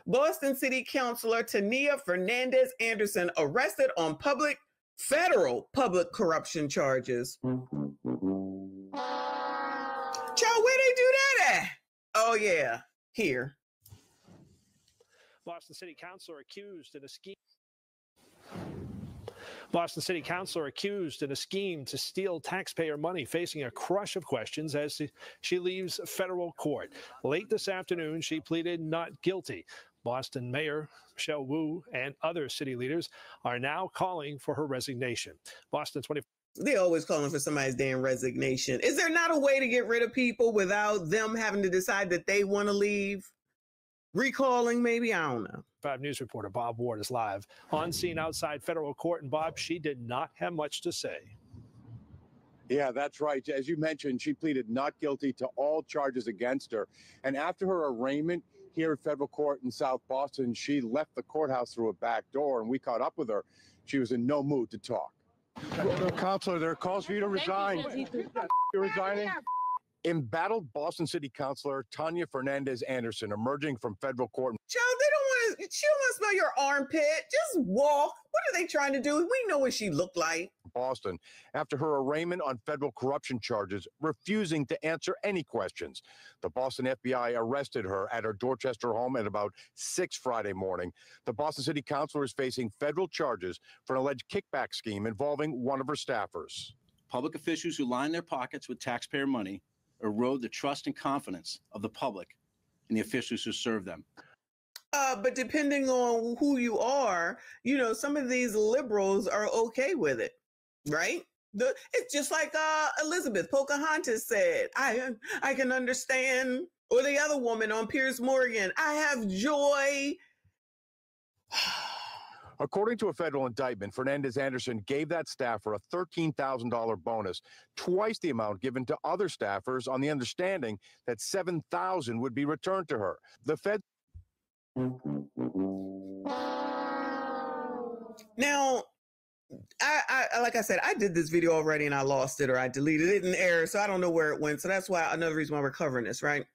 Boston City Councilor Tania Fernandez Anderson arrested on federal public corruption charges. Child, where they do that at? Oh, yeah, here. Boston City Councilor accused in a scheme. Boston City Councilor accused in a scheme to steal taxpayer money, facing a crush of questions as she leaves federal court. Late this afternoon, she pleaded not guilty. Boston Mayor Michelle Wu and other city leaders are now calling for her resignation. Boston 24. They always calling for somebody's damn resignation. Is there not a way to get rid of people without them having to decide that they want to leave? Recalling, maybe? I don't know. 5 News reporter Bob Ward is live on scene outside federal court. And Bob, she did not have much to say. Yeah, that's right. As you mentioned, she pleaded not guilty to all charges against her. And after her arraignment here at federal court in South Boston, she left the courthouse through a back door, and we caught up with her. She was in no mood to talk. Counselor, there are calls for you to resign. You're resigning? Embattled Boston City Councilor Tania Fernandez Anderson emerging from federal court. Child, she don't want to smell your armpit. Just walk. What are they trying to do? We know what she looked like. Boston, after her arraignment on federal corruption charges, refusing to answer any questions. The Boston FBI arrested her at her Dorchester home at about 6 Friday morning. The Boston City Councilor is facing federal charges for an alleged kickback scheme involving one of her staffers. Public officials who line their pockets with taxpayer money erode the trust and confidence of the public and the officials who serve them. But depending on who you are, you know, some of these liberals are okay with it, right? It's just like Elizabeth Pocahontas said, I can understand. Or the other woman on Piers Morgan, I have joy. According to a federal indictment, Fernandez Anderson gave that staffer a $13,000 bonus, twice the amount given to other staffers, on the understanding that $7,000 would be returned to her. The Fed. Now, I like I said, I did this video already and I lost it, or I deleted it in error, so I don't know where it went. So that's why another reason why we're covering this, right?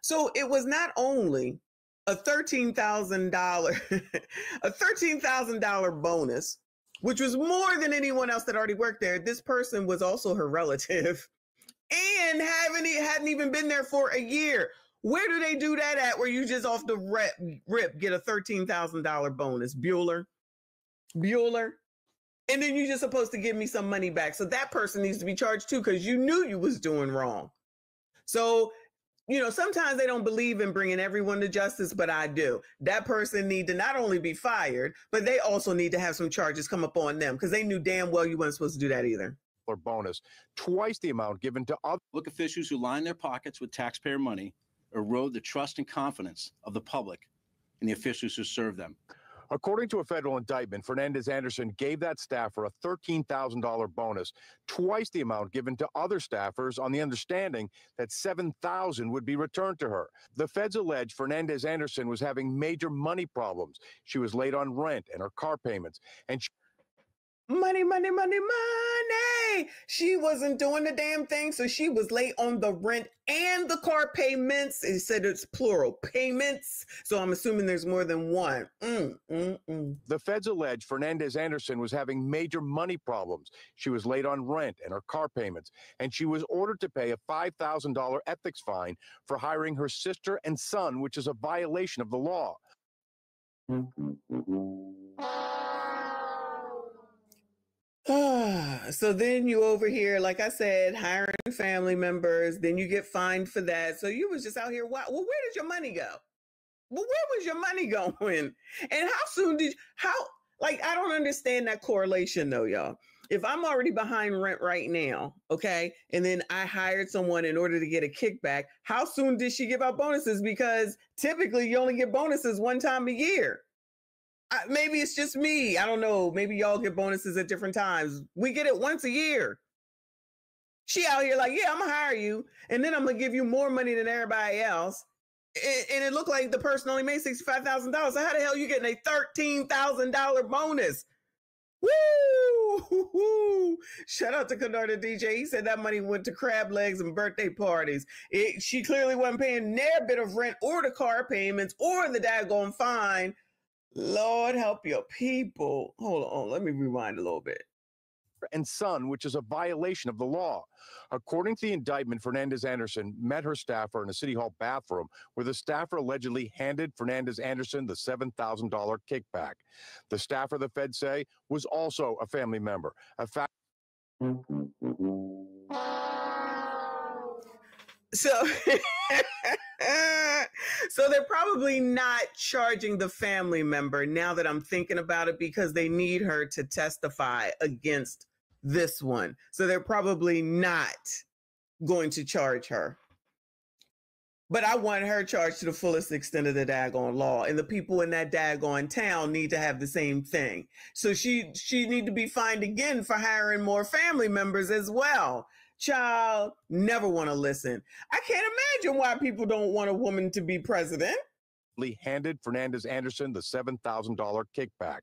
So it was not only a $13,000 bonus, which was more than anyone else that already worked there. This person was also her relative and hadn't even been there for a year. Where do they do that at, where you just off the rip get a $13,000 bonus? Bueller. And then you're just supposed to give me some money back. So that person needs to be charged too, because you knew you was doing wrong. So, you know, sometimes they don't believe in bringing everyone to justice, but I do. That person need to not only be fired, but they also need to have some charges come up on them, because they knew damn well you weren't supposed to do that either. Or bonus, twice the amount given to other public officials who line their pockets with taxpayer money erode the trust and confidence of the public and the officials who serve them. According to a federal indictment, Fernandez Anderson gave that staffer a $13,000 bonus, twice the amount given to other staffers, on the understanding that $7,000 would be returned to her. The feds allege Fernandez Anderson was having major money problems. She was late on rent and her car payments, and money. She wasn't doing the damn thing, so she was late on the rent and the car payments. It said it's plural, payments. So I'm assuming there's more than one. The feds allege Fernandez Anderson was having major money problems. She was late on rent and her car payments, and she was ordered to pay a $5,000 ethics fine for hiring her sister and son, which is a violation of the law. So then you over here, like I said, hiring family members, then you get fined for that. So you was just out here, wow. Well, where did your money go? Well, where was your money going? And how soon I don't understand that correlation though, y'all. If I'm already behind rent right now, okay, and then I hired someone in order to get a kickback, how soon did she give out bonuses? Because typically you only get bonuses one time a year. Maybe it's just me. I don't know. Maybe y'all get bonuses at different times. We get it once a year. She out here like, yeah, I'm going to hire you. And then I'm going to give you more money than everybody else. And it looked like the person only made $65,000. So how the hell are you getting a $13,000 bonus? Woo! Shout out to Canarda DJ. He said that money went to crab legs and birthday parties. She clearly wasn't paying their bit of rent or the car payments or the daggone fine. Lord help your people. Hold on, let me rewind a little bit. And son, which is a violation of the law. According to the indictment, Fernandez Anderson met her staffer in a city hall bathroom where the staffer allegedly handed Fernandez Anderson the $7,000 kickback. The staffer, the feds say, was also a family member. A fact. So, so they're probably not charging the family member now that I'm thinking about it, because they need her to testify against this one. So they're probably not going to charge her. But I want her charged to the fullest extent of the daggone law. And the people in that daggone town need to have the same thing. So she need to be fined again for hiring more family members as well. Child, never want to listen. I can't imagine why people don't want a woman to be president. Handed Fernandez Anderson the $7,000 kickback.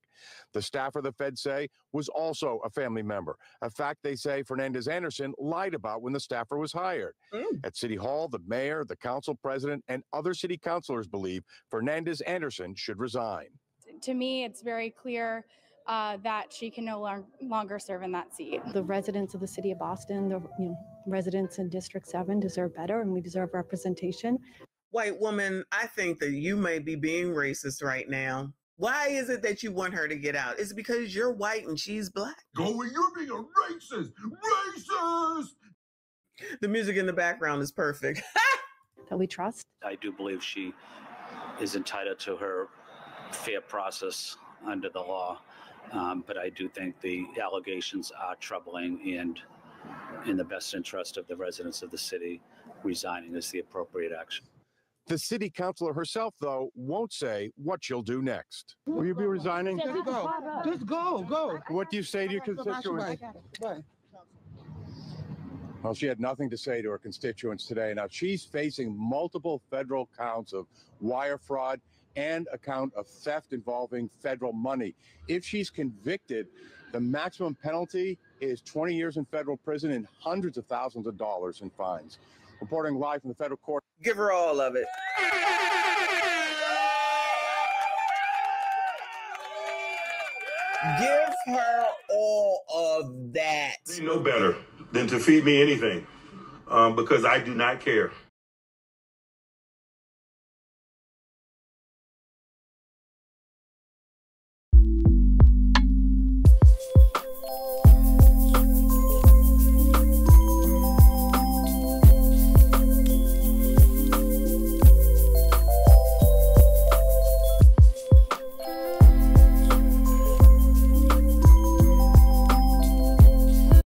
The staffer, the feds say, was also a family member. A fact they say Fernandez Anderson lied about when the staffer was hired. At City Hall, the mayor, the council president, and other city councilors believe Fernandez Anderson should resign. To me, it's very clear that she can no longer serve in that seat. The residents of the city of Boston, the residents in District 7 deserve better, and we deserve representation. White woman, I think that you may be being racist right now. Why is it that you want her to get out? Is it because you're white and she's black? You're being a racist! Racist! The music in the background is perfect. That we trust. I do believe she is entitled to her fair process under the law, but I do think the allegations are troubling, and in the best interest of the residents of the city, resigning is the appropriate action. The city councilor herself, though, won't say what she'll do next. Will you be resigning? Just go. Just go. What do you say to your constituents? Bye. Well, she had nothing to say to her constituents today. Now, she's facing multiple federal counts of wire fraud and a count of theft involving federal money. If she's convicted, the maximum penalty is 20 years in federal prison and hundreds of thousands of dollars in fines. Reporting live from the federal court. Give her all of it. Give her all of that. They know better than to feed me anything because I do not care.